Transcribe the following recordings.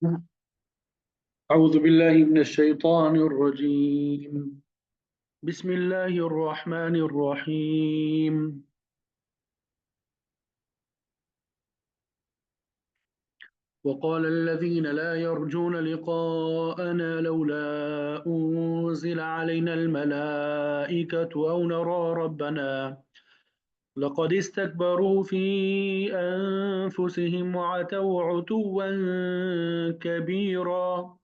أعوذ بالله من الشيطان الرجيم. بسم الله الرحمن الرحيم. وقال الذين لا يرجون لقاءنا لولا أنزل علينا الملائكة أو نرى ربنا لقد استكبروا في أنفسهم وعتوا عتوا كبيرا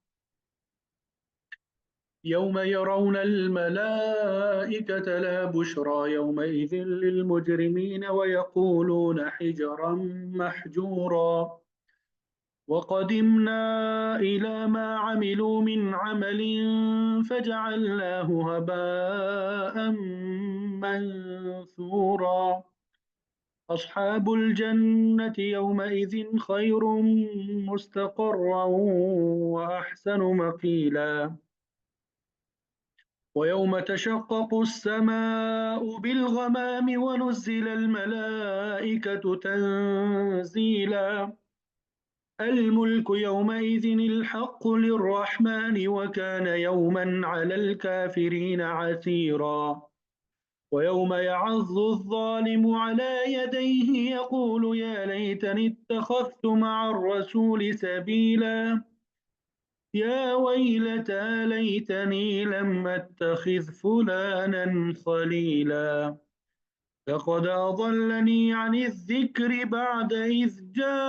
يوم يرون الملائكة لا بشرى يومئذ للمجرمين ويقولون حجرا محجورا وقدمنا إلى ما عملوا من عمل فجعلناه هباء منثورا أصحاب الجنة يومئذ خير مستقرا وأحسن مقيلا ويوم تشقق السماء بالغمام ونزل الملائكة تنزيلا الملك يومئذ الحق للرحمن وكان يوما على الكافرين عسيرا ويوم يعض الظالم على يديه يقول يا ليتني اتخذت مع الرسول سبيلا يا ويلتى ليتني لم أتخذ فلانا خليلا لقد أضلني عن الذكر بعد إذ جاءني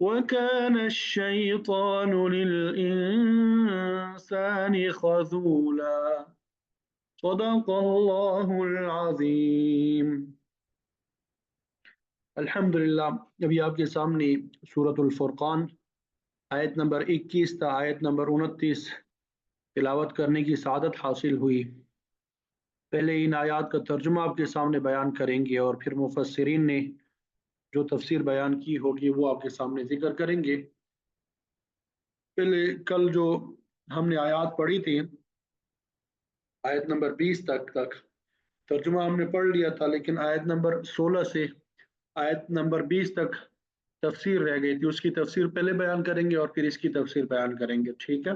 وكان الشيطان للإنسان خذولا صدق الله العظيم. الحمدللہ ابھی آپ کے سامنے سورۃ الفرقان آیت نمبر 21 تا آیت نمبر 29 تلاوت کرنے کی سعادت حاصل ہوئی۔ پہلے ان آیات کا ترجمہ آپ کے سامنے بیان کریں گے اور پھر مفسرین نے جو تفسیر بیان کی ہوگی وہ آپ کے سامنے ذکر کریں گے۔ پہلے کل جو ہم نے آیات پڑھی تھی آیت نمبر 20 تک ترجمہ ہم نے پڑھ لیا تھا، لیکن آیت نمبر 16 سے آیت نمبر 20 تک تفسیر رہ گئی تھی، اس کی تفسیر پہلے بیان کریں گے اور پھر اس کی تفسیر بیان کریں گے، ٹھیک ہے؟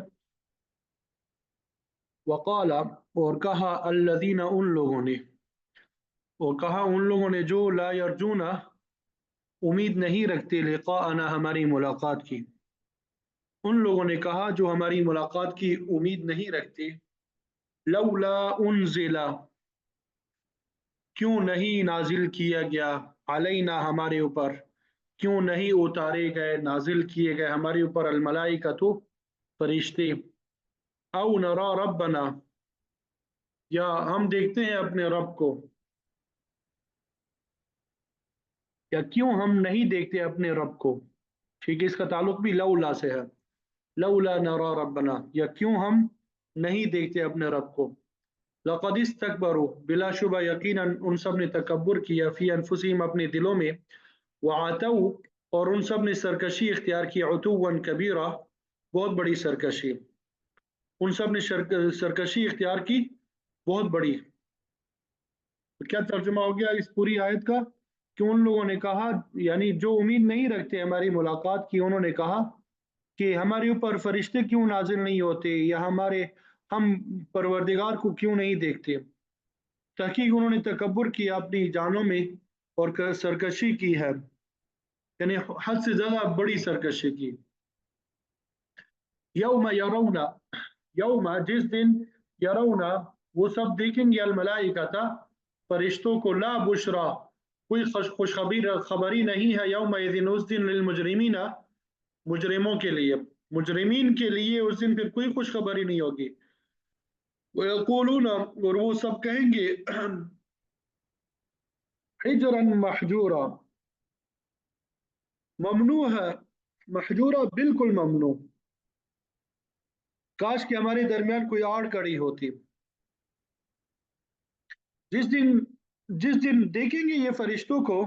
وقال اور کہا الذین ان لوگوں نے جو لا یرجون امید نہیں رکھتے لقاءنا ہماری ملاقات کی، ان لوگوں نے کہا جو ہماری ملاقات کی امید نہیں رکھتے، لولا انزل کیوں نہیں نازل کیا گیا علینا ہمارے اوپر، کیوں نہیں اتارے گئے نازل کیے گئے ہمارے اوپر الملائکۃ فرشتے، او نرا ربنا یا ہم دیکھتے ہیں اپنے رب کو، یا کیوں ہم نہیں دیکھتے اپنے رب کو، ٹھیک ہے؟ اس کا تعلق بھی لولا سے ہے، لولا نرا ربنا یا کیوں ہم نہیں دیکھتے اپنے رب کو، لقد استکبروا بلا شبہ یقیناً ان سب نے تکبر کیا فی انفسہم اپنے دلوں میں، وعتوا اور ان سب نے سرکشی اختیار کی، عتوا کبیرہ بہت بڑی سرکشی، ان سب نے سرکشی اختیار کی بہت بڑی۔ تو کیا ترجمہ ہو گیا اس پوری آیت کا؟ کہ ان لوگوں نے کہا، یعنی جو امید نہیں رکھتے ہماری ملاقات کی، انہوں نے کہا کہ ہمارے اوپر فرشتے کیوں نازل نہیں ہوتے، یا ہم پروردگار کو کیوں نہیں دیکھتے۔ تحقیق انہوں نے تکبر کیا اپنی جانوں میں اور سرکشی کی ہے، یعنی حد سے زیادہ بڑی سرکشی کی۔ یوم یرونا یوم جس دن یرونا وہ سب دیکھیں گے الملائکۃ فرشتوں کو، لا بشرا کوئی خبری نہیں ہے، یوم اذن اس دن للمجرمین مجرموں کے لیے، مجرمین کے لیے اس دن پھر کوئی خوشخبری نہیں ہوگی۔ وَيَقُولُونَ اور وہ سب کہیں گے حجرا محجورا ممنوع ہے، محجورا بالکل ممنوع، کاش کہ ہمارے درمیان کوئی آڑ کڑی ہوتی۔ جس دن دیکھیں گے یہ فرشتوں کو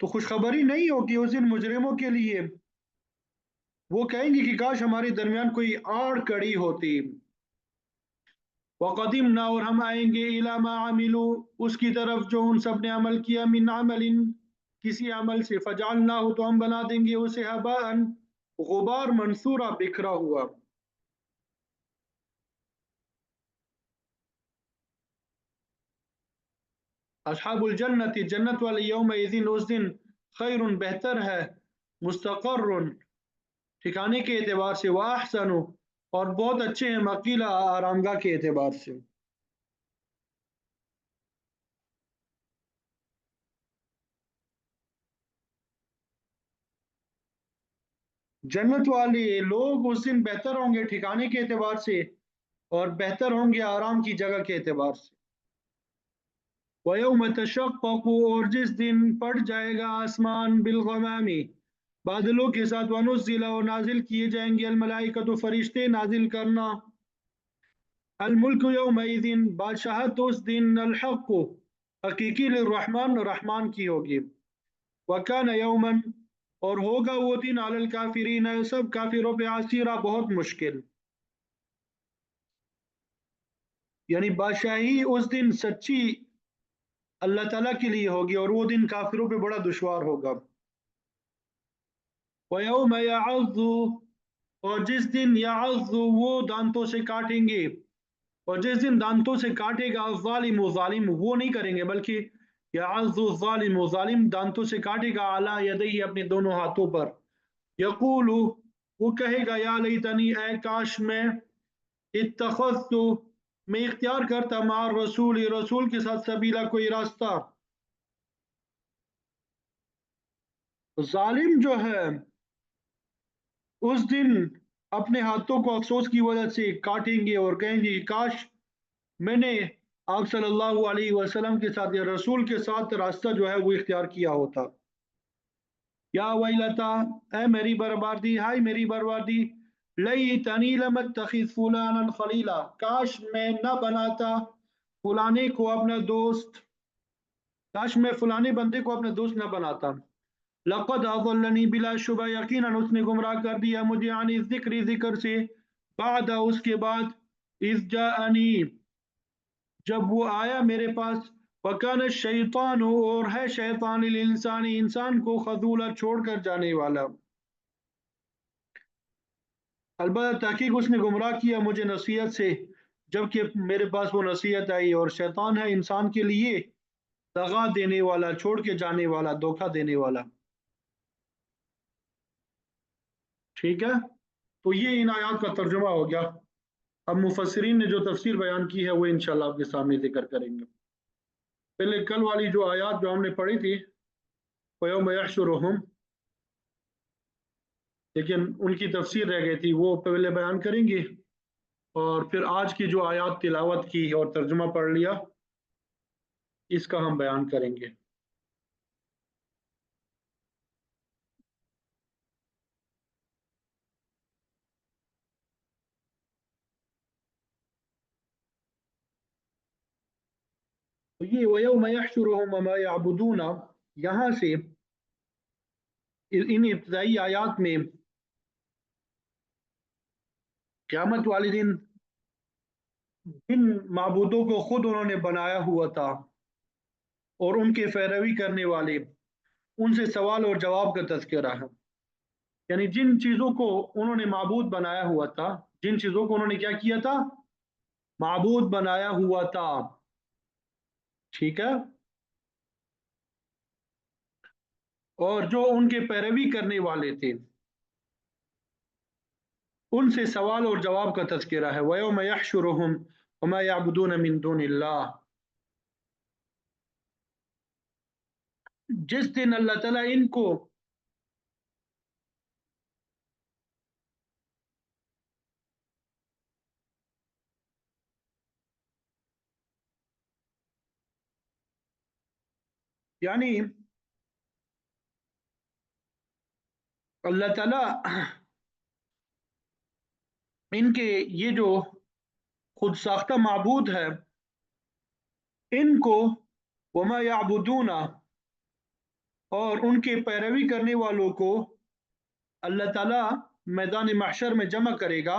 تو خوشخبری نہیں ہوگی اس دن مجرموں کے لیے، وہ کہیں گے کہ کاش ہمارے درمیان کوئی آڑ کڑی ہوتی۔ وقدمنا اور ہم آئیں گے الی ما عملوا اس کی طرف جو ان سب نے عمل کیا، من عمل किसी अमल से, फजालना हो तो हम बना देंगे उसे हबाअन, गुबार, मंसूरा, बिखरा हुआ। अस्हाबुल जन्नति, जन्नत वाले, यौम इज़िन, उस दिन, खैरुन, बेहतर है, मुस्तक़र्रुन, ठिकाने के एतबार से, व अहसनु, और बहुत अच्छे हैं, मकीला, आरामगाह के एतबार से। जन्नत वाले लोग उस दिन बेहतर होंगे ठिकाने के एतबार से, और बेहतर होंगे आराम की जगह के एतबार से। वयौम तशक्ककु, और जिस दिन पड़ जाएगा आसमान, बिलगमामी, बादलों के साथ, वनुज़्ज़िला, और नाजिल किए जाएंगे, अल मलाइकतु, फरिश्ते नाजिल करना, अल मुल्क यौमइज़िन, बादशाहत उस दिन, अल हक़्क़ु, हकीकी, लिर्रहमान, रहमान की होगी, वकान यौमन, और होगा वो दिन, अलल काफिरीन, सब काफिरों पे, आसीरा, बहुत मुश्किल। यानी बादशाही उस दिन सच्ची अल्लाह ताला के लिए होगी, और वो दिन काफिरों पे बड़ा दुश्वार होगा। वयौम यअज़्ज़ु, और जिस दिन यअज़्ज़ु, वो दांतों से काटेंगे, और जिस दिन दांतों से काटेगा, ज़ालिम, ज़ालिम वो नहीं करेंगे, बल्कि यअज़्ज़ु ज़ालिम, ज़ालिम दांतों से काटेगा, अला यदैहि, अपने दोनों हाथों पर, यक़ूलु, वो कहेगा, या लैतनी, ऐ काश मैं, इत्तखज़्तु, मैं इख्तियार करता, मार रसूल, रसूल के साथ, सबीला, कोई रास्ता। जालिम जो है उस दिन अपने हाथों को अफसोस की वजह से काटेंगे, और कहेंगे काश मैंने आप सल्लल्लाहु अलैहि वसल्लम के साथ, या रसूल के साथ रास्ता जो है वो इख्तियार किया होता। या वैलता, ऐ मेरी बर्बादी, हाय मेरी बर्बादी, लई तनी लम अत्तखिज़ फुलानन खलीला, काश मैं न बनाता फलाने को अपना दोस्त, काश मैं फलाने बंदे को अपना दोस्त न बनाता। लक़द अज़ल्लनी, बिला शुबा, यकीनन उसने गुमराह कर दिया मुझे, आनी ज़िक्र, ज़िक्र से, बाद, उसके बाद, इज़ जाअनी, जब वो आया मेरे पास, वकान शैतान, और है शैतान, लिल इंसानी, इंसान को, खजूला, छोड़कर जाने वाला। अलबत्ता तहकीक उसने गुमराह किया मुझे नसीहत से, जबकि मेरे पास वो नसीहत आई, और शैतान है इंसान के लिए दगा देने वाला, छोड़ के जाने वाला, धोखा देने वाला। ठीक है, तो ये इन आयात का तर्जुमा हो गया। अब मुफस्सिरीन ने जो तफसीर बयान की है वो इंशाल्लाह आपके सामने जिक्र करेंगे। पहले कल वाली जो आयात जो हमने पढ़ी थी, वयौम यहशुरुहुम, लेकिन उनकी तफसीर रह गई थी, वो पहले बयान करेंगे, और फिर आज की जो आयात तिलावत की और तर्जुमा पढ़ लिया, इसका हम बयान करेंगे। तो ये वयौम यहशुरुहुम वमा यअबुदूना, यहाँ से इन इब्तदाई आयात में क़यामत वाले दिन जिन माबूदों को खुद उन्होंने बनाया हुआ था, और उनके पैरवी करने वाले, उनसे सवाल और जवाब का तज़किरा है। यानी जिन चीज़ों को उन्होंने माबूद बनाया हुआ था, जिन चीज़ों को उन्होंने क्या किया था, माबूद बनाया हुआ था, ठीक है, और जो उनके पैरवी करने वाले थे, उनसे सवाल और जवाब का तज़किरा है। वयौम यहशुरुहुम वमा यअबुदून मिन दूनिल्लाह, जिस दिन अल्लाह ताला इनको, यानी अल्लाह ताला इनके ये जो खुद साख्ता माबूद है, इनको, वमा याबुदूना, और उनके पैरवी करने वालों को अल्लाह ताला मैदान महशर में जमा करेगा,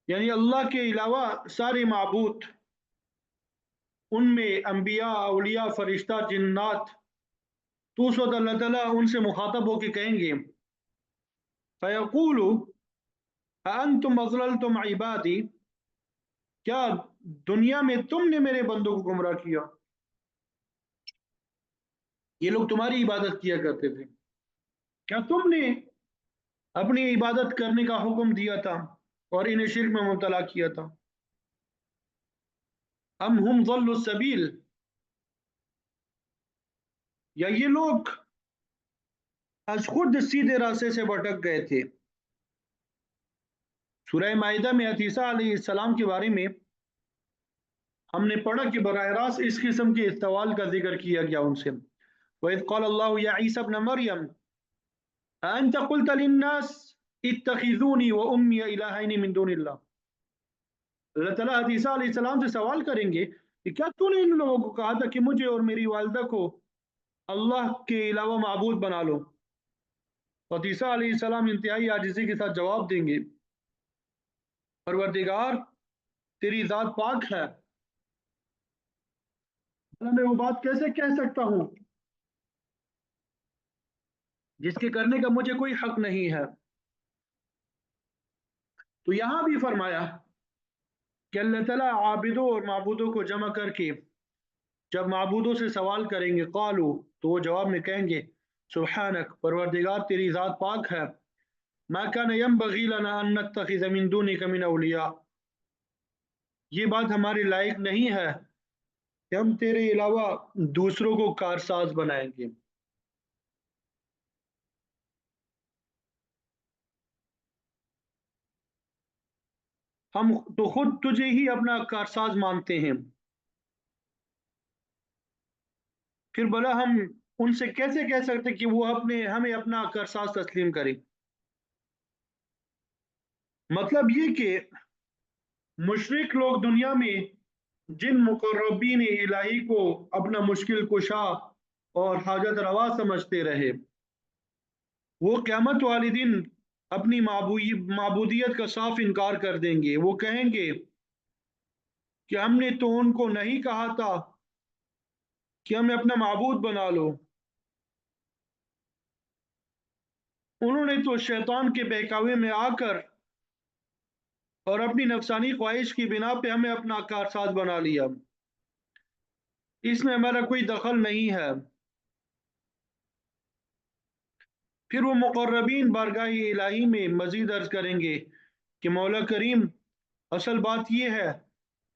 यानी अल्लाह के अलावा सारे माबूद, उनमें अंबिया, औलिया, फरिश्ता, जिन्नात, तो उस वक्त अल्लाह ताला उनसे मुखातब होकर कहेंगे, फ़यक़ूलु अअंतुम अज़ललतुम इबादी, क्या दुनिया में तुमने मेरे बंदों को गुमराह किया? ये लोग तुम्हारी इबादत किया करते थे, क्या तुमने अपनी इबादत करने का हुक्म दिया था और इन्हें शिर्क में मुब्तला किया था? अम हुम ज़ल्लु सबील, या ये लोग आज खुद सीधे रास्ते से भटक गए थे? सूरह माइदा में अतीसा अलैहिस्सलाम के बारे में हमने पढ़ा कि बराह रास्त इस किस्म के सवाल का जिक्र किया गया उनसे। वइज़ क़ाल अल्लाहु या ईसा इब्न मरियम अअंत क़ुल्त लिन्नास इत्तखिज़ूनी व उम्मी इलाहैनि मिन दूनिल्लाह। अल्लाह ताला हज़रत ईसा अलैहिस्सलाम से सवाल करेंगे कि क्या तूने इन लोगों को कहा था कि मुझे और मेरी वालिदा को अल्लाह के अलावा माबूद बना लो? हज़रत ईसा अलैहिस्सलाम इंतहाई आजिज़ी के साथ जवाब देंगे, परवरदिगार तेरी ज़ात पाक है, मैं वो बात कैसे कह सकता हूँ जिसके करने का मुझे कोई हक नहीं है। तो यहां भी फरमाया कि अल्लाह ताला आबिदों और माबूदों को जमा करके जब माबूदों से सवाल करेंगे, कालू, तो वो जवाब में कहेंगे, सुब्हानक, परवरदिगार तेरी ज़ात पाक है, मा कान यंबगी लना अन नत्तखिज़ मिन दूनिका मिन औलिया, ये बात हमारे लायक नहीं है कि हम तेरे अलावा दूसरों को कारसाज बनाएंगे। हम तो खुद तुझे ही अपना कारसाज मानते हैं, फिर भला हम उनसे कैसे कह सकते कि वो अपने हमें अपना कारसाज तस्लीम करें? मतलब ये कि मुशरिक लोग दुनिया में जिन मुकर्रबीन इलाही को अपना मुश्किल कुशा और हाजत रवा समझते रहे, वो क़यामत वाले दिन अपनी माबूदियत का साफ इनकार कर देंगे। वो कहेंगे कि हमने तो उनको नहीं कहा था कि हमें अपना माबूद बना लो, उन्होंने तो शैतान के बहकावे में आकर और अपनी नफसानी ख्वाहिश की बिना पे हमें अपना कारसाज बना लिया, इसमें हमारा कोई दखल नहीं है। फिर वो मुकर्रबीन बारगाह इलाही में मजीद अर्ज करेंगे कि मौला करीम, असल बात यह है,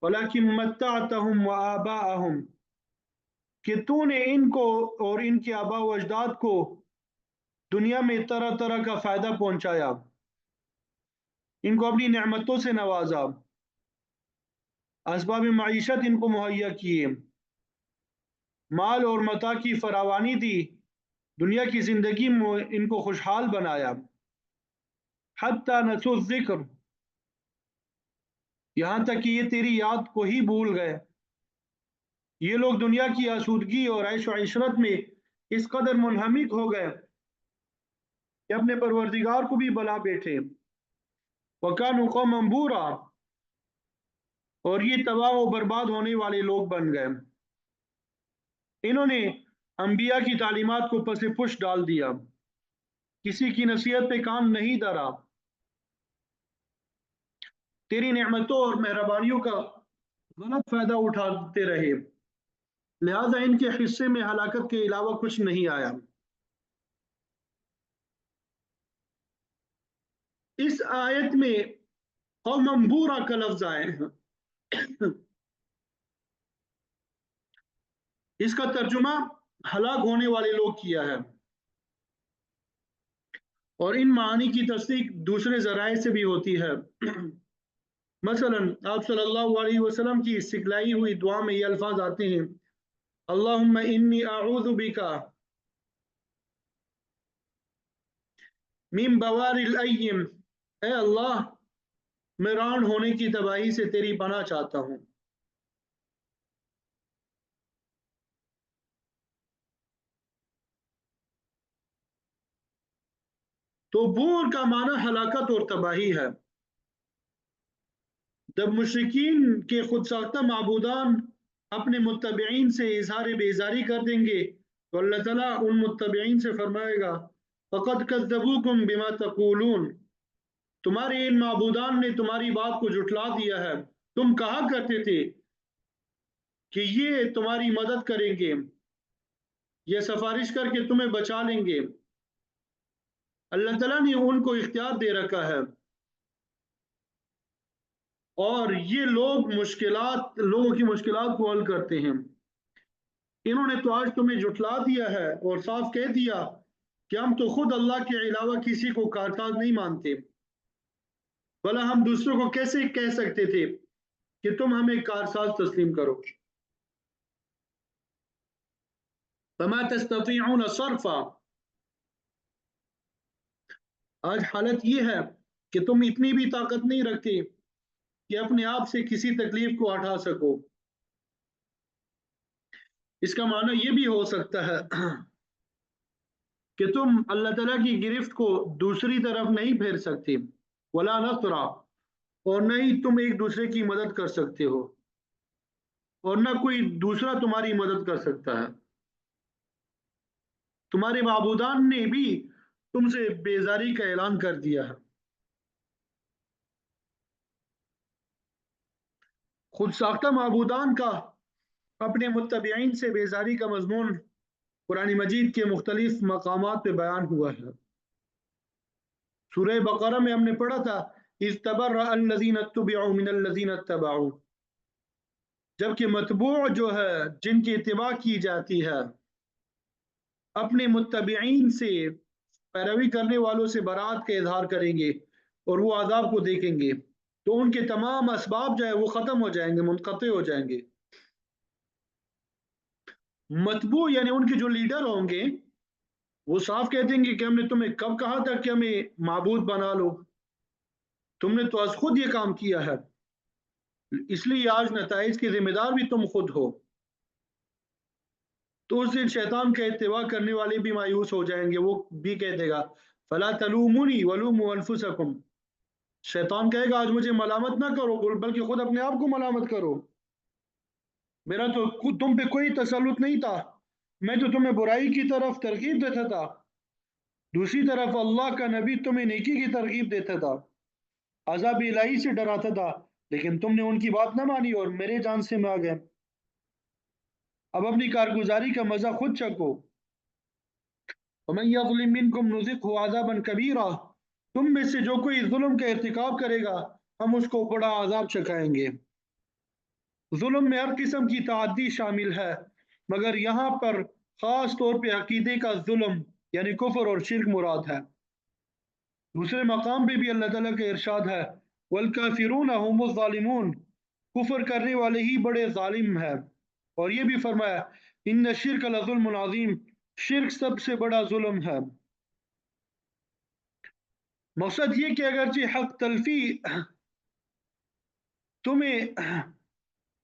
वलाकिन मत्ताअतहुम व आबाअहुम, कि तूने इनको और इनके आबा व अजदाद को दुनिया में तरह तरह का फ़ायदा पहुंचाया, इनको अपनी नेमतों से नवाजा, असबाब माईशत इनको मुहैया किए, माल और मता की फरावानी दी, दुनिया की ज़िंदगी में इनको खुशहाल बनाया, हत्ता नसू ज़िक्र, यहाँ तक कि ये तेरी याद को ही भूल गए। ये लोग दुनिया की आसूदगी और ऐश व इशरत में इस कदर मुनहमिक हो गए कि अपने परवरदिगार को भी भुला बैठे। वकानु कौमन बूरा, और ये तबाह व बर्बाद होने वाले लोग बन गए। इन्होंने अंबिया की तालीमात को पस पुश डाल दिया, किसी की नसीहत पे कान नहीं धरा, तेरी नेमतों और मेहरबानियों का गलत फायदा उठाते रहे, लिहाजा इनके हिस्से में हलाकत के अलावा कुछ नहीं आया। इस आयत में कौमन बूरा का लफ्ज आए हैं। इसका तर्जुमा हलाक होने वाले लोग किया है, और इन मानी की तस्दीक दूसरे जराए से भी होती है। मसलन आप सल्लल्लाहु अलैहि वसल्लम की सिखलाई हुई दुआ में ये अल्फाज आते हैं, अल्लाहुम्मा इन्नी अऊज़ु बिका मिन बवारिल अय्यिम, ए अल्लाह, मैं रान होने की तबाही से तेरी पनाह चाहता हूँ। तो बूर का माना हलाकत और तबाही है। जब मुशरिकीन के खुद साख्ता माबूदान अपने मुत्तबईन से इजहार बेजारी कर देंगे तो अल्लाह ताला उन मुत्तबईन से फरमाएगा फ़क़द कज़्ज़बूकुम बिमा तक़ूलून, तुम्हारे इन माबूदान ने तुम्हारी बात को जुटला दिया है। तुम कहा करते थे कि ये तुम्हारी मदद करेंगे, ये सिफारिश करके तुम्हें बचा लेंगे। अल्लाह ताला ने उनको इख्तियार दे रखा है और ये लोगों की मुश्किलात को हल करते हैं। इन्होंने तो आज तुम्हें जुटला दिया है और साफ कह दिया कि हम तो खुद अल्लाह के अलावा किसी को कारसाज नहीं मानते, भला हम दूसरों को कैसे कह सकते थे कि तुम हमें कारसाज तस्लीम करो। फमा तस्ततीऊन सर्फा, आज हालत ये है कि तुम इतनी भी ताकत नहीं रखते कि अपने आप से किसी तकलीफ को हटा सको। इसका माना यह भी हो सकता है कि तुम अल्लाह ताला की गिरफ्त को दूसरी तरफ नहीं फेर सकते, वला नसरा, और न ही तुम एक दूसरे की मदद कर सकते हो और न कोई दूसरा तुम्हारी मदद कर सकता है। तुम्हारे माबूदान ने भी तुमसे बेजारी का ऐलान कर दिया है। खुद साख्ता माबूदान का अपने मुत्तबईन से बेजारी का मजमून कुरान मजीद के मुख्तलिफ मकामात पे बयान हुआ है। सूरह बकरा में हमने पढ़ा था इज़ तबर्रा अल्लज़ीना तुबिउ मिनल्लज़ीना तबऊ, जबकि मतबू जो है जिनकी इत्तिबा की जाती है अपने मुत्तबईन से पैरवी करने वालों से बरात का इजहार करेंगे और वो आज़ाब को देखेंगे तो उनके तमाम असबाब जो है वो ख़त्म हो जाएंगे, मुनक़ते हो जाएंगे। मतबू यानी उनके जो लीडर होंगे वो साफ कह देंगे कि हमने तुम्हें कब कहा था कि हमें माबूद बना लो, तुमने तो आज खुद ये काम किया है, इसलिए आज नताइज के जिम्मेदार भी तुम खुद हो। तो उस दिन शैतान का इत्तिबा करने वाले भी मायूस हो जाएंगे, वो भी कह देगा फला तलूमुनी वलूमु अनफुसकुम, शैतान कहेगा आज मुझे मलामत ना करो बल्कि खुद अपने आप को मलामत करो, मेरा तो तुम पे कोई तसल्लुत नहीं था, मैं तो तुम्हें बुराई की तरफ तरगीब देता था, दूसरी तरफ अल्लाह का नबी तुम्हें नेकी की तरगीब देता था, अज़ाब इलाही से डराता था, लेकिन तुमने उनकी बात ना मानी और मेरे जान से में आ गए। अब अपनी कारगुजारी का मजा खुद चखो। वमन यज़लिम मिनकुम नुज़िक़हु अज़ाबन कबीरा, तुम में से जो कोई जुल्म का इर्तिकाब करेगा हम उसको बड़ा अजाब चखाएंगे। जुल्म में हर किस्म की ताअद्दी शामिल है, मगर यहाँ पर खास तौर पे अकीदे का जुल्म यानी कुफ्र और शिर्क मुराद है। दूसरे मकाम पे भी अल्लाह ताला का इरशाद है वल काफिरून हुमुज़ ज़ालिमून, कुफ्र करने वाले ही बड़े जालिम है। और ये भी फरमाया इन्न शिर्क लज़ुल्मुन अज़ीम, शिर्क सबसे बड़ा जुल्म है। मकसद ये कि अगरचे हक तलफी तुम्हें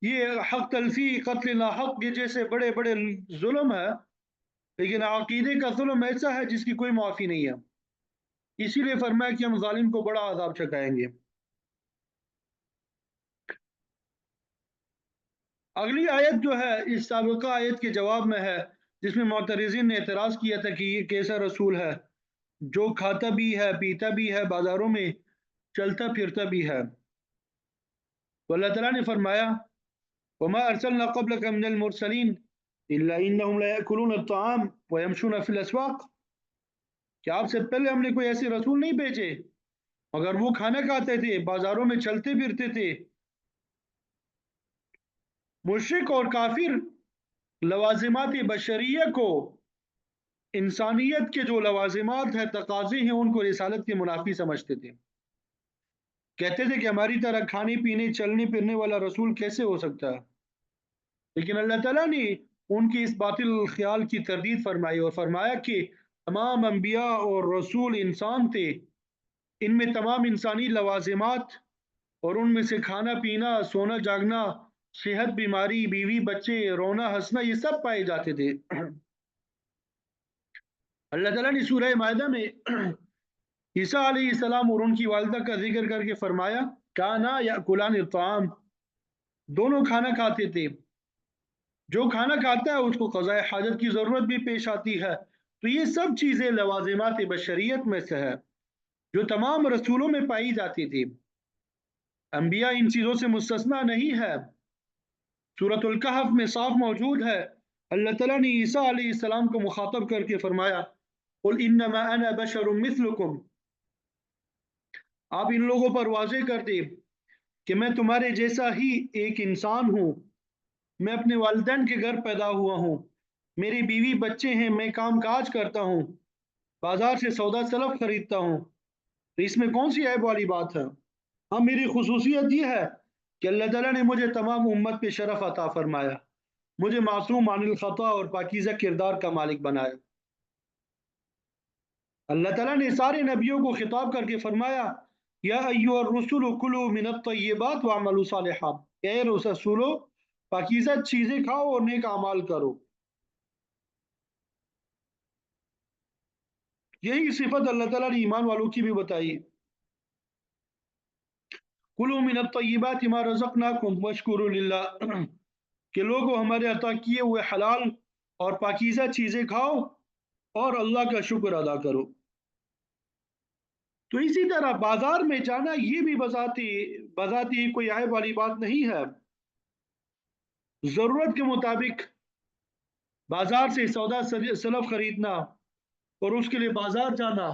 ये हक तलफी कत्ल ना हक ये जैसे बड़े बड़े जुल्म है, लेकिन अकीदे का जुल्म ऐसा है जिसकी कोई माफ़ी नहीं है, इसीलिए फरमाया कि हम जालिम को बड़ा अजाब चखाएंगे। अगली आयत जो है इस साबिका आयत के जवाब में है, जिसमें मुअतरिज़ीन ने एतराज़ किया था कि ये कैसा रसूल है जो खाता भी है पीता भी है बाजारों में चलता फिरता भी है। तो अल्लाह ताला ने फरमाया वमा अरसलना क़ब्लका मिनल मुरसलीन इल्ला इन्नहुम लयअकुलून अत्ताआम व यमशून फिल अस्वाक़, क्या आपसे पहले हमने कोई ऐसे रसूल नहीं भेजे मगर वो खाना खाते थे बाजारों में चलते फिरते थे। मुश्रिक और काफिर लवाजिमात बशरिया को, इंसानियत के जो लवाजिमात है तकाजे हैं उनको रिसालत के मुनाफी समझते थे, कहते थे कि हमारी तरह खाने पीने चलने फिरने वाला रसूल कैसे हो सकता है। लेकिन अल्लाह ताला ने उनकी इस बातिल ख्याल की तरदीद फरमाई और फरमाया कि तमाम अम्बिया और रसूल इंसान थे, इनमें तमाम इंसानी लवाजिमात और उनमें से खाना पीना सोना जागना सेहत बीमारी बीवी बच्चे रोना हंसना ये सब पाए जाते थे। अल्लाह ताला ने सूरह मायदा में ईसा अलैहिस्सलाम और उनकी वालिदा का जिक्र करके फरमाया काना याकुलान ताम, दोनों खाना खाते थे। जो खाना खाता है उसको क़ज़ाए हाजत की ज़रूरत भी पेश आती है। तो ये सब चीज़ें लवाज़िमात बशरियत में से है जो तमाम रसूलों में पाई जाती थी। अंबिया इन चीज़ों से मुस्तस्ना नहीं है। सूरतुल कहफ में साफ मौजूद है, अल्लाह ताला ने ईसा अलैहिस्सलाम को मुखातब करके फरमाया, कुल इन्नमा अना बशरुम मिस्लुकुम, आप इन लोगों पर वाज़े कर दे कि मैं तुम्हारे जैसा ही एक इंसान हूँ। मैं अपने वालिदैन के घर पैदा हुआ हूँ, मेरी बीवी बच्चे हैं, मैं काम काज करता हूँ, बाजार से सौदा सलफ खरीदता हूँ। तो इसमें कौन सी ऐब वाली बात है? हाँ, मेरी खुसूसियत ये है कि अल्लाह ताला ने मुझे तमाम उम्मत पे शरफ अता फरमाया, मुझे मासूम अनिल खता और पाकीज़ा किरदार का मालिक बनाया। अल्लाह ताला ने सारे नबियों को खिताब करके फरमाया, या अय्युहर रुसुलु कुलू मिनत तय्यिबात वअमलू सालिहा, ए रसूलो पाकीज़ा चीज़ें खाओ और नेक अमाल करो। यही सिफत अल्लाह ताला ने ईमान वालों की भी बताई, कुलू मिनत तय्यिबात मा रज़क़नाकुम वश्कुरू लिल्लाह, कि लोगों हमारे अता किए हुए हलाल और पाकीज़ा चीज़ें खाओ और अल्लाह का शुक्र अदा करो। तो इसी तरह बाजार में जाना ये भी बजाती बजाती कोई आय वाली बात नहीं है। ज़रूरत के मुताबिक बाजार से सौदा सलफ खरीदना और उसके लिए बाजार जाना,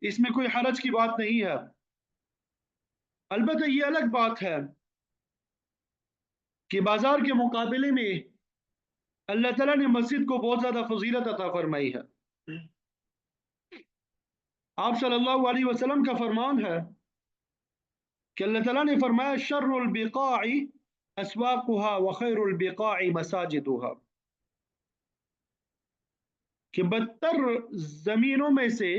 इसमें कोई हरज की बात नहीं है। अलबत्ता ये अलग बात है कि बाजार के मुकाबले में अल्लाह ताला ने मस्जिद को बहुत ज़्यादा फजीलत अता फरमाई है। आप सल्लल्लाहु अलैहि वसल्लम का फरमान है कि अल्लाह ताला ने फरमाया, शर्रुल बिकाई अस्वाकुहा व खैरुल बिकाई मसाजिदुहा, कि बदतर जमीनों में से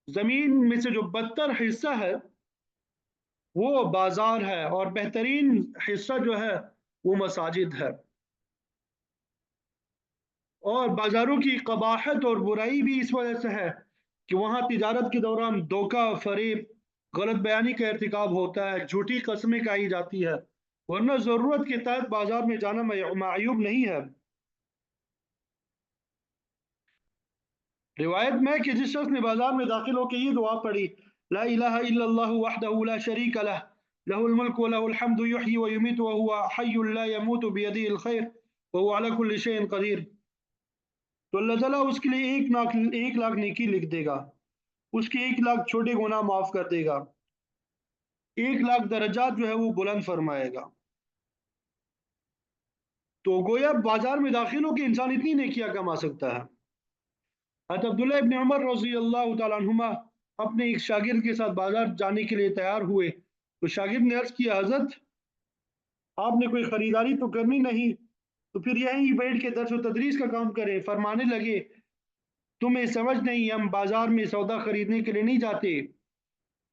जमीन में से जो बदतर हिस्सा है वो बाजार है और बेहतरीन हिस्सा जो है वो मसाजिद है। और बाजारों की कबाहत और बुराई भी इस वजह से है कि वहाँ तिजारत के दौरान धोखा फरेब गलत बयानी का इर्तिकाब होता है, झूठी कस्में खाई जाती है, वरना ज़रूरत के तहत बाजार में जाना मायूब नहीं है। रिवायत में कि जिस शख्स ने बाजार में दाखिल होकर ये दुआ पढ़ी, ला इलाहा इल्लल्लाहु वहदहु ला शरीका लह, लहुल मुल्कु व लहुल हम्दु युहयी व युमीतु व हुवा हय्युन ला यमूतु बियदिहिल खैर व हुवा अला कुल्लि शैइन कदीर, तो अल्लाह ताला उसके लिए 1 लाख नेकी लिख देगा, उसके 1 लाख छोटे गुनाह माफ कर देगा, 1 लाख दर्जात जो है वो बुलंद फरमाएगा। तो गोया बाजार में दाखिल होकर इंसान इतनी नेकियां कमा सकता है। हज़रत अब्दुल्लाह इब्न उमर रज़ी अल्लाह तआला अन्हुमा अपने एक शागिर्द के साथ बाजार जाने के लिए तैयार हुए, तो शागिर्द ने अर्ज किया, हजरत आपने कोई खरीदारी तो करनी नहीं, तो फिर यहीं बैठ के दर्स व तदरीस का काम करें। फरमाने लगे, तुम्हें समझ नहीं, हम बाजार में सौदा खरीदने के लिए नहीं जाते,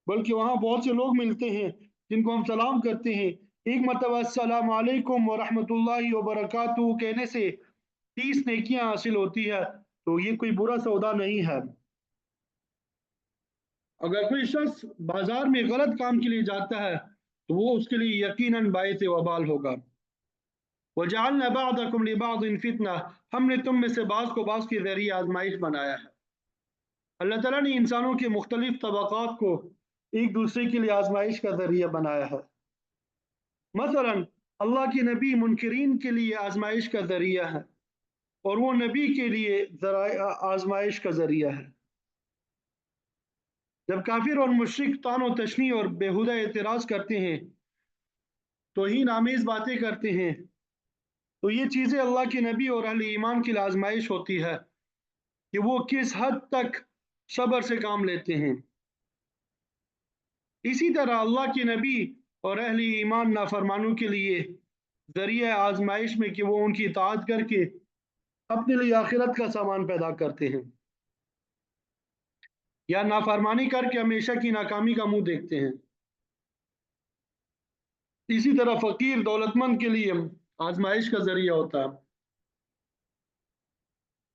बल्कि वहाँ बहुत से लोग मिलते हैं जिनको हम सलाम करते हैं। एक मरतबा अस्सलाम वालेकुम व रहमतुल्लाहि व बरकातुहू कहने से 30 नेकियां हासिल होती है, तो ये कोई बुरा सौदा नहीं है। अगर कोई शख्स बाजार में गलत काम के लिए जाता है तो वो उसके लिए यकीनन बाइस वबाल होगा। वजअलना बअदकुम लिबअदिन फितना, हमने तुम में से बाज़ को बाज़ के जरिए आजमाइश बनाया है। अल्लाह ताला ने इंसानों के मुख्तलिफ तबक़ात को एक दूसरे के लिए आजमाइश का जरिया बनाया है। मसलन अल्लाह के नबी मुनकिरीन के लिए आजमाइश का जरिया है और वो नबी के लिए आजमाइश का जरिया है। जब काफिर और मुशरिक तानो तशनी और बेहुदा एतराज़ करते हैं, तौहीन आमेज़ बातें करते हैं, तो ये चीज़ें अल्लाह के नबी और अहले ईमान की आजमाइश होती है कि वो किस हद तक सब्र से काम लेते हैं। इसी तरह अल्लाह के नबी और अहले ईमान नाफरमानों के लिए जरिया आजमाइश में कि वो उनकी इताअत करके अपने लिए आखिरत का सामान पैदा करते हैं या नाफरमानी करके हमेशा की नाकामी का मुंह देखते हैं। इसी तरह फकीर दौलतमंद के लिए आजमाइश का जरिया होता है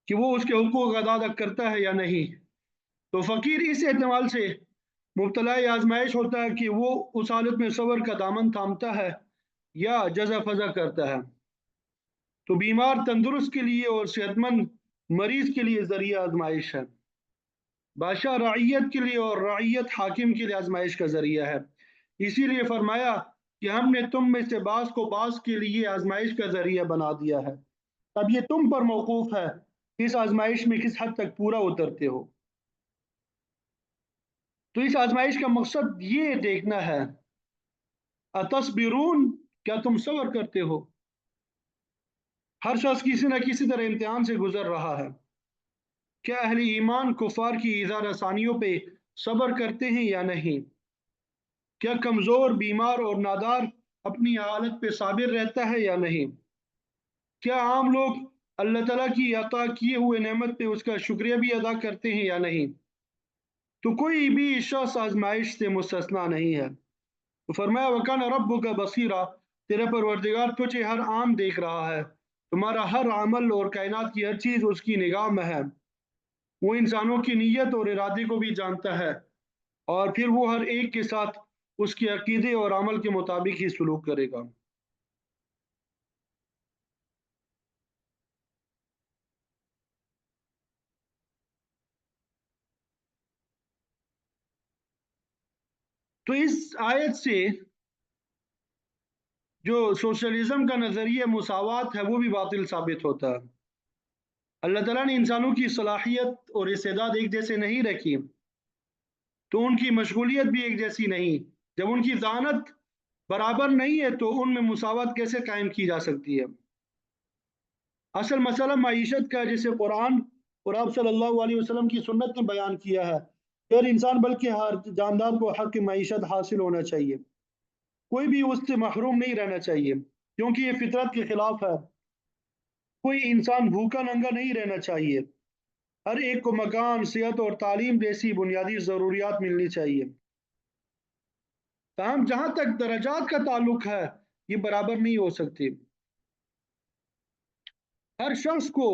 कि वो उसके हुकूक अदा करता है या नहीं। तो फकीर इस एतमाल से مبتلا آزمائش ہوتا ہے کہ وہ اس حالت میں صبر کا دامن تھامتا ہے یا جزا فضا کرتا ہے۔ تو بیمار تندرست کے لیے اور صحت مند مریض کے لیے ذریعہ آزمائش ہے، بادشاہ رعیت کے لیے اور رعیت حاکم کے لیے آزمائش کا ذریعہ ہے۔ اسی لیے فرمایا کہ ہم نے تم میں سے بعض کو بعض کے لیے آزمائش کا ذریعہ بنا دیا ہے۔ اب یہ تم پر موقوف ہے کہ اس آزمائش میں کس حد تک پورا اترتے ہو۔ تو اس آزمائش کا مقصد یہ دیکھنا ہے، اتصبرون، کیا تم صبر کرتے ہو؟ ہر شخص کسی نہ کسی طرح امتحان سے گزر رہا ہے۔ کیا اہل ایمان کفار کی ایذا رسانیوں پہ صبر کرتے ہیں یا نہیں؟ کیا کمزور، بیمار اور نادار اپنی حالت پہ صابر رہتا ہے یا نہیں؟ کیا عام لوگ اللہ تعالیٰ کی عطا کیے ہوئے نعمت پہ اس کا شکریہ بھی ادا کرتے ہیں یا نہیں؟ تو کوئی بھی شخص آزمائش سے مستثنا نہیں ہے۔ تو فرمایا وَكَانَ رَبُّكَ بَصِيرًا، تیرا پروردگار تجھے ہر آن دیکھ رہا ہے، تمہارا ہر عمل اور کائنات کی ہر چیز اس کی نگاہ میں ہے۔ وہ انسانوں کی نیت اور ارادے کو بھی جانتا ہے، اور پھر وہ ہر ایک کے ساتھ اس کے عقیدے اور عمل کے مطابق ہی سلوک کرے گا۔ تو اس آیت سے جو سوشلزم کا نظریہ مساوات ہے وہ بھی باطل ثابت ہوتا ہے۔ اللہ تعالیٰ نے انسانوں کی صلاحیت اور استعداد ایک جیسے نہیں رکھی، تو ان کی مشغولیت بھی ایک جیسی نہیں۔ جب ان کی ذہانت برابر نہیں ہے تو ان میں مساوات کیسے قائم کی جا سکتی ہے؟ اصل مسئلہ معیشت کا، جسے قرآن اور آپ صلی اللہ علیہ وسلم کی سنت نے بیان کیا ہے، ہر انسان بلکہ ہر جاندار کو حق کی معیشت حاصل ہونا چاہیے، کوئی بھی اس سے محروم نہیں رہنا چاہیے، کیونکہ یہ فطرت کے خلاف ہے۔ کوئی انسان بھوکا ننگا نہیں رہنا چاہیے، ہر ایک کو مکان، صحت اور تعلیم جیسی بنیادی ضروریات ملنی چاہیے۔ تاہم جہاں تک درجات کا تعلق ہے یہ برابر نہیں ہو سکتی، ہر شخص کو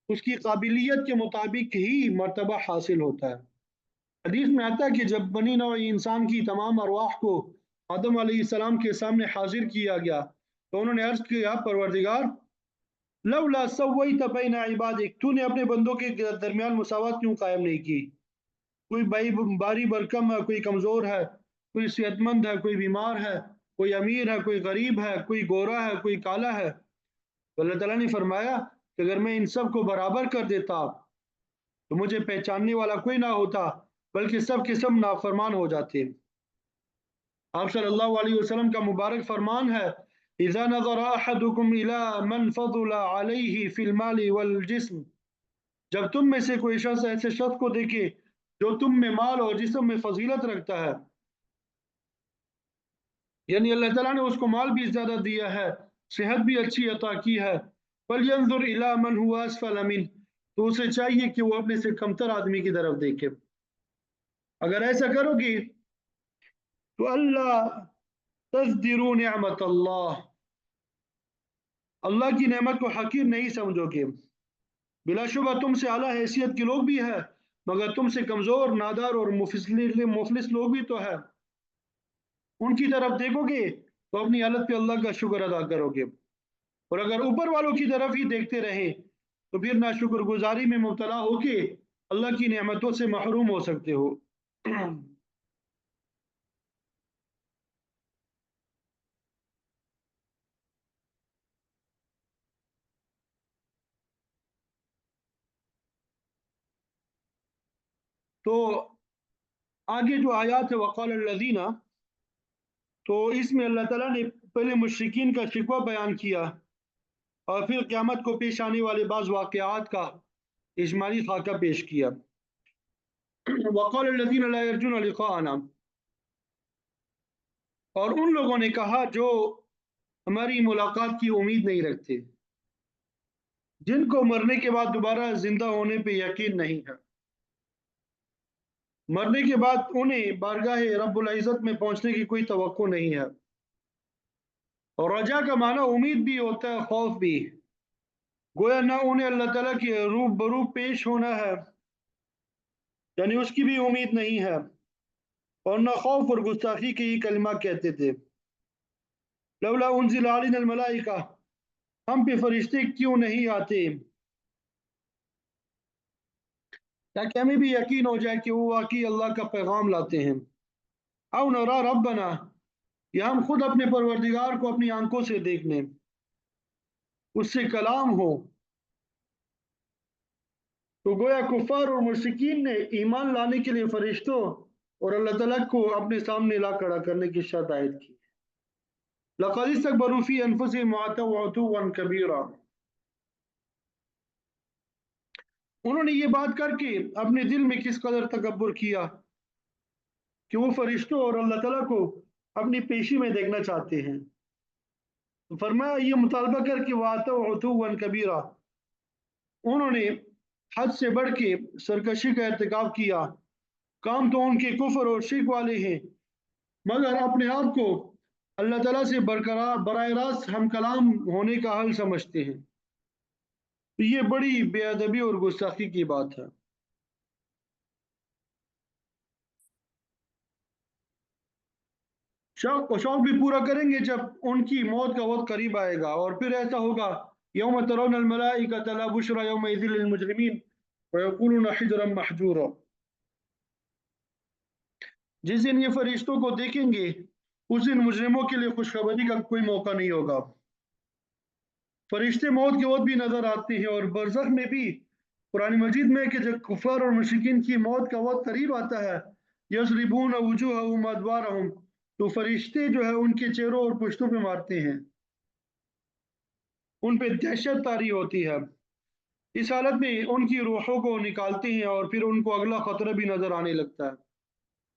اس کی قابلیت کے مطابق ہی مرتبہ حاصل ہوتا ہے۔ حدیث میں آتا ہے کہ جب بنی نوع انسان کی تمام ارواح کو آدم علیہ السلام کے سامنے حاضر کیا گیا تو انہوں نے عرض کیا پروردگار لولا سویت بین عبادک، تو نے اپنے بندوں کے درمیان مساوات کیوں قائم نہیں کی؟ کوئی باری برکم ہے، کوئی کمزور ہے، کوئی صحت مند ہے، کوئی بیمار ہے، کوئی امیر ہے، کوئی غریب ہے، کوئی گورا ہے، کوئی کالا ہے۔ تو اللہ تعالیٰ نے فرمایا کہ اگر میں ان سب کو برابر کر دیتا تو مجھے پہچاننے والا کوئی نہ ہوتا، بلکہ سب کے سب نافرمان ہو جاتے۔ آپ صلی اللہ علیہ وسلم کا مبارک فرمان ہے اذا نظر احدکم الى من فضل علیہ فی المال والجسم، جب تم میں سے کوئی شخص ایسے شخص کو دیکھے جو تم میں مال اور جسم میں فضیلت رکھتا ہے، یعنی اللہ تعالیٰ نے اس کو مال بھی زیادہ دیا ہے، صحت بھی اچھی عطا کی ہے، فَلْيَنْظُرْ إِلَىٰ مَنْ هُوَ أَسْفَلَ مِنْهُ، تو اسے چاہیے کہ وہ اپنے سے کمتر آدمی کی طرف دیکھے۔ اگر ایسا کرو گی تو اللہ تزدروا نعمت اللہ، اللہ کی نعمت کو حقیر نہیں سمجھو گے۔ بلا شبہ تم سے اعلیٰ حیثیت کے لوگ بھی ہیں، مگر تم سے کمزور، نادار اور مفلس لوگ بھی تو ہیں۔ ان کی طرف دیکھو گے تو اپنی حالت پہ اللہ کا شکر ادا کرو گے، اور اگر اوپر والوں کی طرف ہی دیکھتے رہے تو پھر نہ شکر گزاری میں مبتلا ہو کے اللہ کی نعمتوں سے محروم ہو سکتے ہو۔ تو آگے جو آیات ہے وقال الذین، تو اس میں اللہ تعالیٰ نے پہلے مشرکین کا شکوہ بیان کیا اور پھر قیامت کو پیش آنے والے بعض واقعات کا اجمالی خاکہ پیش کیا۔ وقال الذین لا یرجون لقاءنا، اور ان لوگوں نے کہا جو ہماری ملاقات کی امید نہیں رکھتے، جن کو مرنے کے بعد دوبارہ زندہ ہونے پہ یقین نہیں ہے، مرنے کے بعد انہیں بارگاہ رب العزت میں پہنچنے کی کوئی توقع نہیں ہے۔ اور رجا کا معنی امید بھی ہوتا ہے، خوف بھی، گویا نہ انہیں اللہ تعالیٰ کی روبرو پیش ہونا ہے، یعنی اس کی بھی امید نہیں ہے، اور نہ خوف اور گستاخی کے یہ کلمات کہتے تھے، لولا انزل علینا الملائکہ، ہم پہ فرشتے کیوں نہیں آتے، تاکہ ہمیں بھی یقین ہو جائے کہ وہ واقعی اللہ کا پیغام لاتے ہیں، او نرا ربنا، یا ہم خود اپنے پروردگار کو اپنی آنکھوں سے دیکھ لیں، اس سے کلام ہو۔ تو گویا کفار اور مشرکین نے ایمان لانے کے لیے فرشتوں اور اللہ تعالیٰ کو اپنے سامنے لا کھڑا کرنے کی شرط عائد کی۔ لقد استكبروا في انفسهم وعتوا عتوا كبيرا، انہوں نے یہ بات کر کے اپنے دل میں کس قدر تکبر کیا کہ وہ فرشتوں اور اللہ تعالیٰ کو اپنی پیشی میں دیکھنا چاہتے ہیں۔ فرمایا یہ مطالبہ کر کے وعتوا عتوا كبيرا، انہوں نے حد سے بڑھ کے سرکشی کا ارتکاب کیا، کام تو ان کے کفر اور شرک والے ہیں، مگر اپنے آپ کو اللہ تعالیٰ سے برقرار براہ راست ہم کلام ہونے کا حل سمجھتے ہیں۔ تو یہ بڑی بے ادبی اور گستاخی کی بات ہے۔ شوق بھی پورا کریں گے جب ان کی موت کا وقت قریب آئے گا، اور پھر ایسا ہوگا یوم ترون الملائکۃ لا بشری یومئذ للمجرمین ویقولون حجرا محجورا، جس دن یہ فرشتوں کو دیکھیں گے اس دن مجرموں کے لیے خوشخبری کا کوئی موقع نہیں ہوگا۔ فرشتے موت کے وقت بھی نظر آتے ہیں، اور برزخ میں بھی قرآن مجید میں کہ جب کفار اور مشرکین کی موت کا وقت قریب آتا ہے، یضربون وجوہہم ادبارہم، تو فرشتے جو ہے ان کے چہروں اور پشتوں پہ مارتے ہیں، ان پہ دہشت طاری ہوتی ہے، اس حالت میں ان کی روحوں کو نکالتے ہیں اور پھر ان کو اگلا خطرہ بھی نظر آنے لگتا ہے۔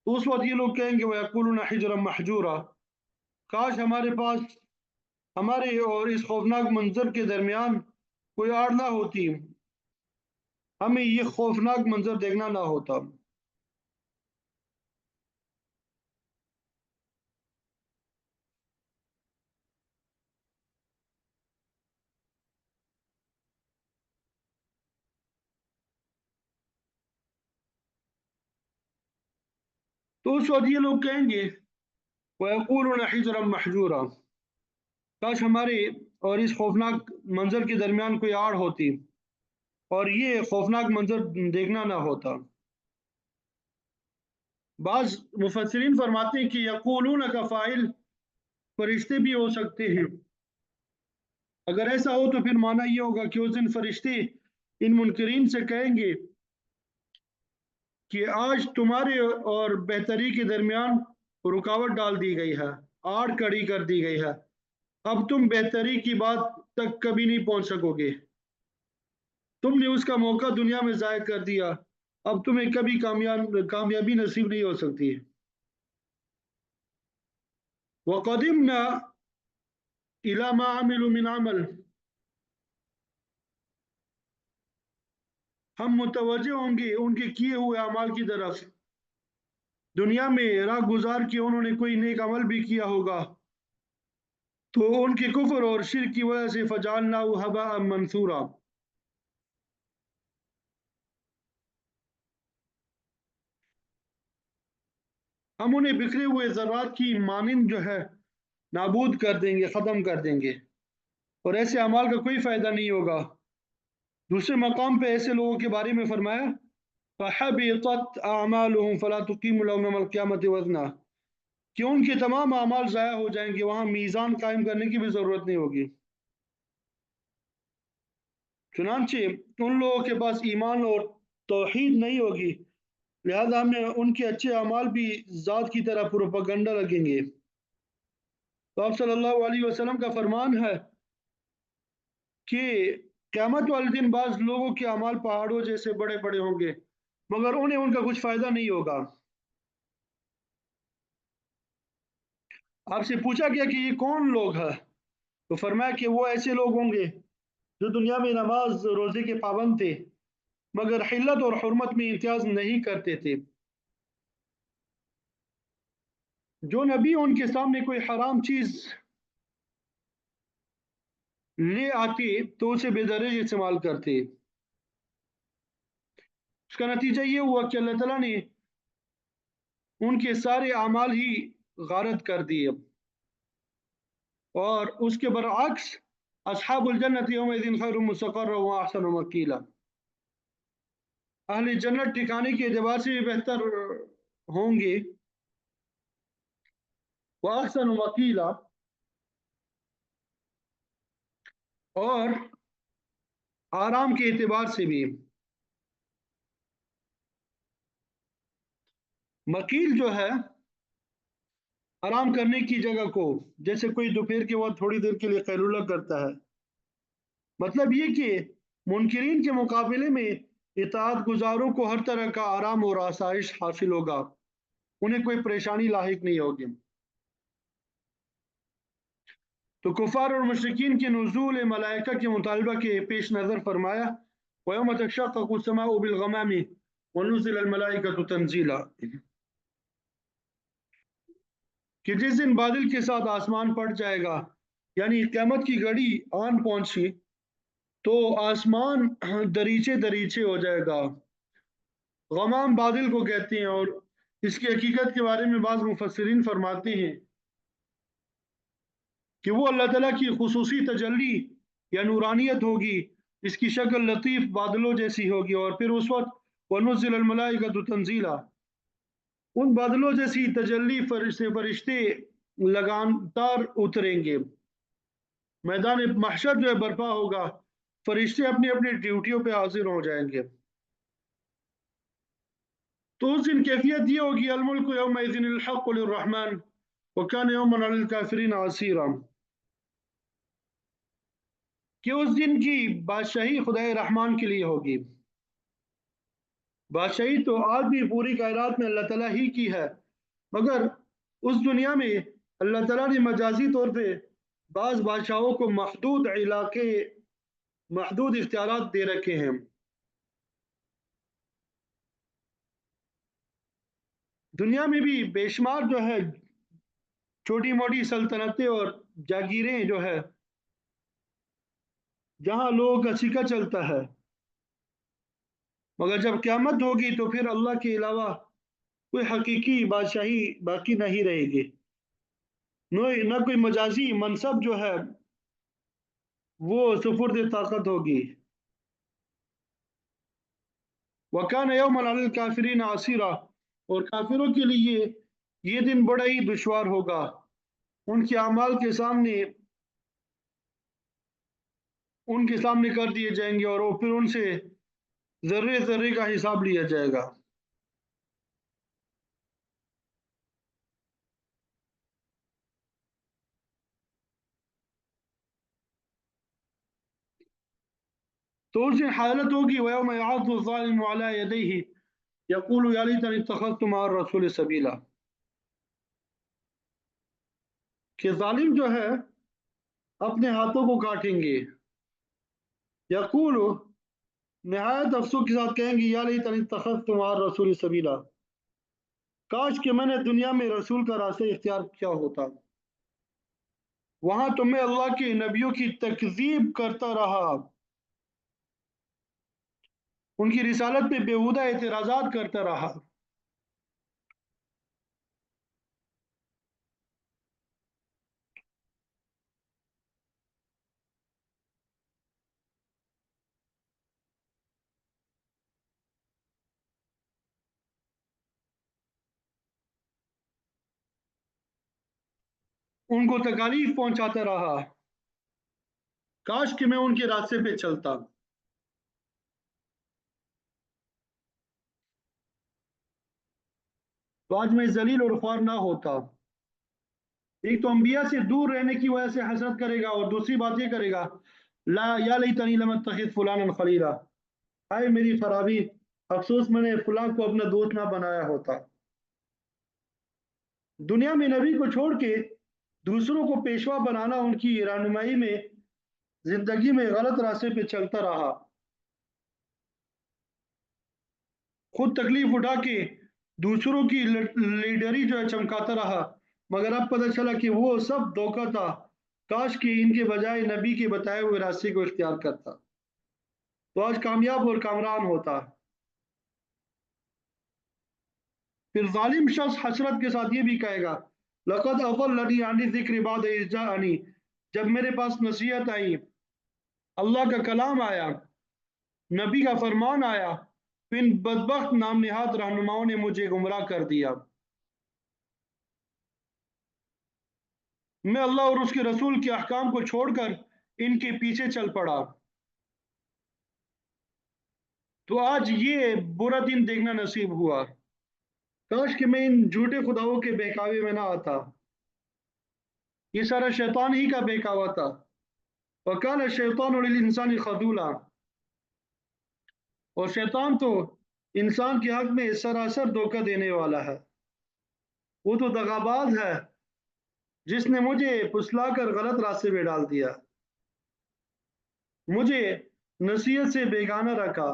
تو اس وقت یہ لوگ کہیں گے وَيَقُولُونَ حِجْرًا مَحْجُورًا، کاش ہمارے پاس ہمارے اور اس خوفناک منظر کے درمیان کوئی آڑ نہ ہوتی، ہمیں یہ خوفناک منظر دیکھنا نہ ہوتا۔ تو اس وقت یہ لوگ کہیں گے وَيَقُولُونَ حِجْرًا مَحْجُورًا، کاش ہمارے اور اس خوفناک منظر کے درمیان کوئی آڑ ہوتی اور یہ خوفناک منظر دیکھنا نہ ہوتا۔ بعض مفسرین فرماتے ہیں کہ یقولون کا فاعل فرشتے بھی ہو سکتے ہیں، اگر ایسا ہو تو پھر معنی یہ ہوگا کہ اس دن فرشتے ان منکرین سے کہیں گے کہ آج تمہارے اور بہتری کے درمیان رکاوٹ ڈال دی گئی ہے، آڑ کڑی کر دی گئی ہے، اب تم بہتری کی بات تک کبھی نہیں پہنچ سکو گے، تم نے اس کا موقع دنیا میں ضائع کر دیا، اب تمہیں کبھی کامیابی نصیب نہیں ہو سکتی۔ وَقَدِمْنَا إِلَى مَا عَمِلُوا مِنْ عَمَلٍ، ہم متوجہ ہوں گے ان کے کیے ہوئے اعمال کی طرف، دنیا میں راہ گزار کے انہوں نے کوئی نیک عمل بھی کیا ہوگا تو ان کے کفر اور شرک کی وجہ سے فَجَعَلْنَاهُ هَبَاءً مَنْثُورًا، ہم انہیں بکھرے ہوئے ذرات کی مانند جو ہے نابود کر دیں گے، ختم کر دیں گے، اور ایسے اعمال کا کوئی فائدہ نہیں ہوگا۔ دوسرے مقام پہ ایسے لوگوں کے بارے میں فرمایا فَحَبِطَتْ أَعْمَالُهُمْ فَلَا تُقِيمُ لَهُمْ يَوْمَ الْقِيَامَةِ وَزْنًا، کہ ان کے تمام اعمال ضائع ہو جائیں گے، وہاں میزان قائم کرنے کی بھی ضرورت نہیں ہوگی۔ چنانچہ ان لوگوں کے پاس ایمان اور توحید نہیں ہوگی، لہذا ہمیں ان کے اچھے اعمال بھی ذات کی طرح پروپیگنڈا لگیں گے۔ تو آپ صلی اللہ علیہ وسلم کا فرمان ہے کہ قیامت والے دن بعض لوگوں کے اعمال پہاڑوں جیسے بڑے بڑے ہوں گے، مگر انہیں ان کا کچھ فائدہ نہیں ہوگا۔ آپ سے پوچھا گیا کہ یہ کون لوگ ہیں، تو فرمایا کہ وہ ایسے لوگ ہوں گے جو دنیا میں نماز روزے کے پابند تھے، مگر حلت اور حرمت میں امتیاز نہیں کرتے تھے، جو نبی ان کے سامنے کوئی حرام چیز لے آتے تو اسے بے درج استعمال کرتے، اس کا نتیجہ یہ ہوا کہ اللہ تعالیٰ نے उनके सारे अमाल ही गारत कर दिए। और उसके बरअक्स अस्हाबुल जन्नति यौमइज़िन खैरुम मुस्तक़र्रन व अहसनु मक़ीला, अहले जन्नत ठिकाने के एतबार से भी बेहतर होंगे, व अहसनु मक़ीला, और आराम के एतबार से भी। मकील जो है आराम करने की जगह को, जैसे कोई दोपहर के बाद थोड़ी देर के लिए कैलूला करता है, मतलब ये कि मुनकिरीन के मुकाबले में इताअत गुजारों को हर तरह का आराम और आसाइश हासिल होगा, उन्हें कोई परेशानी लाहिक नहीं होगी। तो कुफार और मुशरिकीन के नुज़ूल मलाइका के मुतालबा के पेश नज़र फरमाया, वयौम तशक्ककु अस्समाउ बिल-गमामि व नुज़िलल मलाइकतु तंज़ीला, कि जिस दिन बादल के साथ आसमान फट जाएगा, यानी क़यामत की घड़ी आन पहुंची, तो आसमान दरीचे दरीचे हो जाएगा। गमाम बादल को कहते हैं, और इसकी हकीकत के बारे में बाज़ मुफस्सिरीन फरमाते हैं कि वो अल्लाह ताला की खुसूसी तजल्ली या नूरानियत होगी, इसकी शक्ल लतीफ़ बादलों जैसी होगी, और फिर उस वक्त वनुज़्ज़िलल मलाइकतु तंज़ीला, उन बादलों जैसी तजल्ली से फरिश्ते लगातार उतरेंगे। मैदान महशर जो है बर्पा होगा, फरिश्ते अपनी अपनी ड्यूटियों पे हाजिर हो जाएंगे। तो उस दिन कैफियत ये होगी, अल मुल्कु यौमइज़िनिल हक़्क़ु लिर्रहमान व कान यौमन अलल काफ़िरीन असीरा, कि उस दिन की बादशाही खुदाए रहमान के लिए होगी। बादशाही तो आज भी पूरी कायनात में अल्लाह ताला ही की है, मगर उस दुनिया में अल्लाह ताला ने मजाजी तौर पे बाज़ बादशाहों को महदूद इलाके, महदूद इख्तियारात दे रखे हैं। दुनिया में भी बेशुमार जो है छोटी मोटी सल्तनतें और जागीरें जो है, जहाँ लोगों का सिक्का चलता है, मगर जब क़यामत होगी तो फिर अल्लाह के अलावा कोई हकीकी बादशाही बाकी नहीं रहेगी, न कोई मजाजी मनसब जो है वो सुपुर्द ताकत होगी। वकान यौमन अलल काफिरीन आसिरा, और काफिरों के लिए ये दिन बड़ा ही दुश्वार होगा, उनके अमाल के सामने उनके सामने कर दिए जाएंगे, और वो फिर उनसे जर्रे जर्रे का हिसाब लिया जाएगा। तो उस दिन हालत होगी, वयौम यअद्दु ज़ालिमु अला यदैहि यक़ूलु या लैतनी इत्तख़ज़्तु मअर रसूल सबीला, कि जालिम जो है अपने हाथों को काटेंगे, यक़ूलु निहायत अफसोस के साथ कहेंगे, या लैतनी इत्तख़ज़्तु मअर रसूल सबीला, काश कि मैंने दुनिया में रसूल का रास्ता इख्तियार किया होता, वहां तो मैं अल्लाह के नबियों की तकज़ीब करता रहा, उनकी रिसालत पे बेहुदा एतराज़ात करता रहा। उनको तकालीफ पहुंचाता रहा, काश कि मैं उनके रास्ते पे चलता। तो आज मैं जलील और ख्वार ना होता। एक तो अंबिया से दूर रहने की वजह से हसरत करेगा, और दूसरी बात ये करेगा, ला या लैतनी लम अत्तखिज़ फुलानन खलीला, हाय मेरी खराबी, अफसोस मैंने फुलां को अपना दोस्त ना बनाया होता। दुनिया में नबी को छोड़ के दूसरों को पेशवा बनाना, उनकी रहनुमाई में जिंदगी में गलत रास्ते पे चलता रहा, खुद तकलीफ उठा के दूसरों की लीडरी जो है चमकाता रहा, मगर अब पता चला कि वो सब धोखा था, काश कि इनके बजाय नबी के बताए हुए रास्ते को इख्तियार करता, तो आज कामयाब और कामरान होता। پھر ظالم شخص حسرت کے ساتھ یہ بھی کہے گا لقد اضلنی عن الذکر بعد اذ جاءنی، جب میرے پاس نصیحت آئی، اللہ کا کلام آیا، نبی کا فرمان آیا، پھر ان بدبخت نام نہاد رہنماؤں نے مجھے گمراہ کر دیا، میں اللہ اور اس کے رسول کے احکام کو چھوڑ کر ان کے پیچھے چل پڑا۔ تو آج یہ برا دن دیکھنا نصیب ہوا، کاش کہ میں ان جھوٹے خداؤں کے بہکاوے میں نہ آتا، یہ سارا شیطان ہی کا بہکاوا تھا۔ وَقَالَ الشَّيْطَانُ لِلْإِنسَانِ خَذُولًا، اور شیطان تو انسان کے حق میں سراسر دھوکہ دینے والا ہے، وہ تو دغاباز ہے جس نے مجھے پھسلا کر غلط راستے میں ڈال دیا، مجھے نصیحت سے بیگانہ رکھا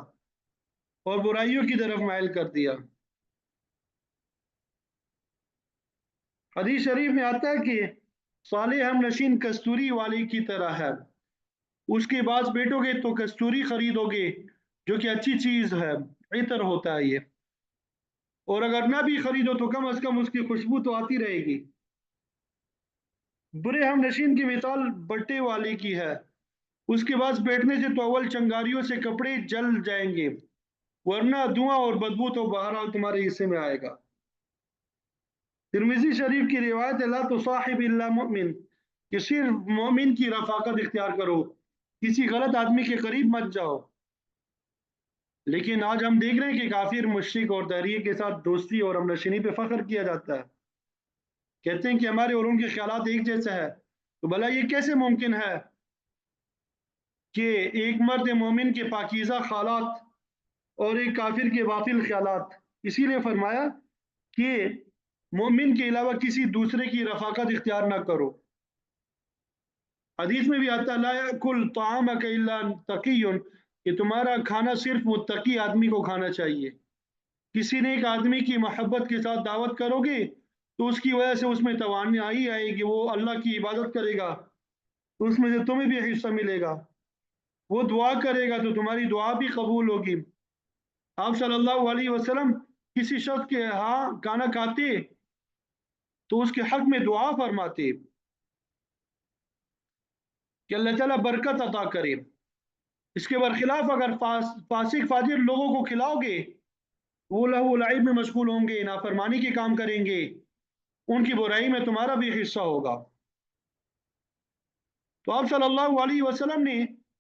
اور برائیوں کی طرف مائل کر دیا۔ حدیث شریف میں آتا ہے کہ صالح ہم نشین کستوری والی کی طرح ہے، اس کے بعد بیٹھو گے تو کستوری خریدو گے جو کہ اچھی چیز ہے، عطر ہوتا ہے یہ، اور اگر نہ بھی خریدو تو کم از کم اس کی خوشبو تو آتی رہے گی۔ برے ہم نشین کی مثال بٹے والے کی ہے، اس کے بعد بیٹھنے سے تو اول چنگاریوں سے کپڑے جل جائیں گے، ورنہ دھواں اور بدبو تو بہرحال تمہارے حصے میں آئے گا۔ ترمذی شریف کی روایت ہے لا تصاحب الا مؤمن، کہ صرف مومن کی رفاقت اختیار کرو، کسی غلط آدمی کے قریب مت جاؤ۔ لیکن آج ہم دیکھ رہے ہیں کہ کافر، مشرک اور دہریے کے ساتھ دوستی اور ہم نشینی پہ فخر کیا جاتا ہے، کہتے ہیں کہ ہمارے اور ان کے خیالات ایک جیسے ہے۔ تو بھلا یہ کیسے ممکن ہے کہ ایک مرد مومن کے پاکیزہ خیالات اور ایک کافر کے باطل خیالات؟ اسی لیے فرمایا کہ مومن کے علاوہ کسی دوسرے کی رفاقت اختیار نہ کرو۔ حدیث میں بھی آتا ہے لا یاکل طعامک الا تقی، کہ تمہارا کھانا صرف متقی آدمی کو کھانا چاہیے۔ کسی نے ایک آدمی کی محبت کے ساتھ دعوت کرو گے تو اس کی وجہ سے اس میں توانائی آئے گی، وہ اللہ کی عبادت کرے گا تو اس میں سے تمہیں بھی حصہ ملے گا، وہ دعا کرے گا تو تمہاری دعا بھی قبول ہوگی۔ آپ صلی اللہ علیہ وسلم کسی شخص کے ہاں کھانا کھاتے تو اس کے حق میں دعا فرماتے کہ اللہ تعالیٰ برکت عطا کرے۔ اس کے برخلاف اگر فاسق فاجر لوگوں کو کھلاؤ گے، وہ لہو و لعب میں مشغول ہوں گے، نافرمانی کے کام کریں گے، ان کی برائی میں تمہارا بھی حصہ ہوگا۔ تو آپ صلی اللہ علیہ وسلم نے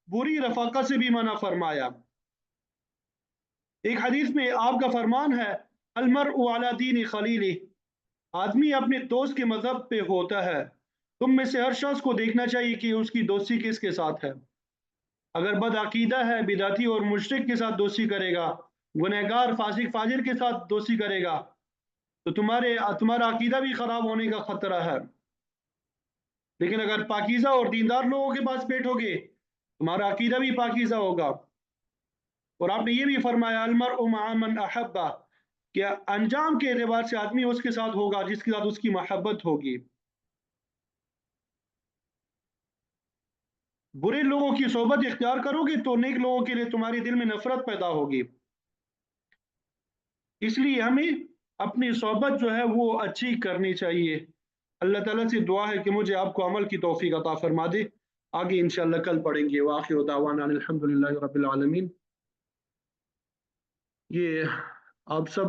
بری رفاقت سے بھی منع فرمایا۔ ایک حدیث میں آپ کا فرمان ہے المرء علی دین خلیلہ، آدمی اپنے دوست کے مذہب پہ ہوتا ہے۔ تم میں سے ہر شخص کو دیکھنا چاہیے کہ اس کی دوستی کس کے ساتھ ہے۔ اگر بد عقیدہ ہے، بدعتی اور مشرک کے ساتھ دوستی کرے گا، گنہگار فاسق فاجر کے ساتھ دوستی کرے گا تو تمہارا عقیدہ بھی خراب ہونے کا خطرہ ہے۔ لیکن اگر پاکیزہ اور دیندار لوگوں کے پاس بیٹھو گے، تمہارا عقیدہ بھی پاکیزہ ہوگا۔ اور آپ نے یہ بھی فرمایا المرء مع من احبہ، کہ انجام کے اعتبار سے آدمی اس کے ساتھ ہوگا جس کے ساتھ اس کی محبت ہوگی۔ برے لوگوں کی صحبت اختیار کرو گے تو نیک لوگوں کے لیے تمہارے دل میں نفرت پیدا ہوگی۔ اس لیے ہمیں اپنی صحبت جو ہے وہ اچھی کرنی چاہیے۔ اللہ تعالیٰ سے دعا ہے کہ مجھے آپ کو عمل کی توفیق عطا فرما دے۔ آگے انشاءاللہ کل پڑھیں گے۔ وآخر دعوانا الحمدللہ رب العالمین۔ یہ آپ سب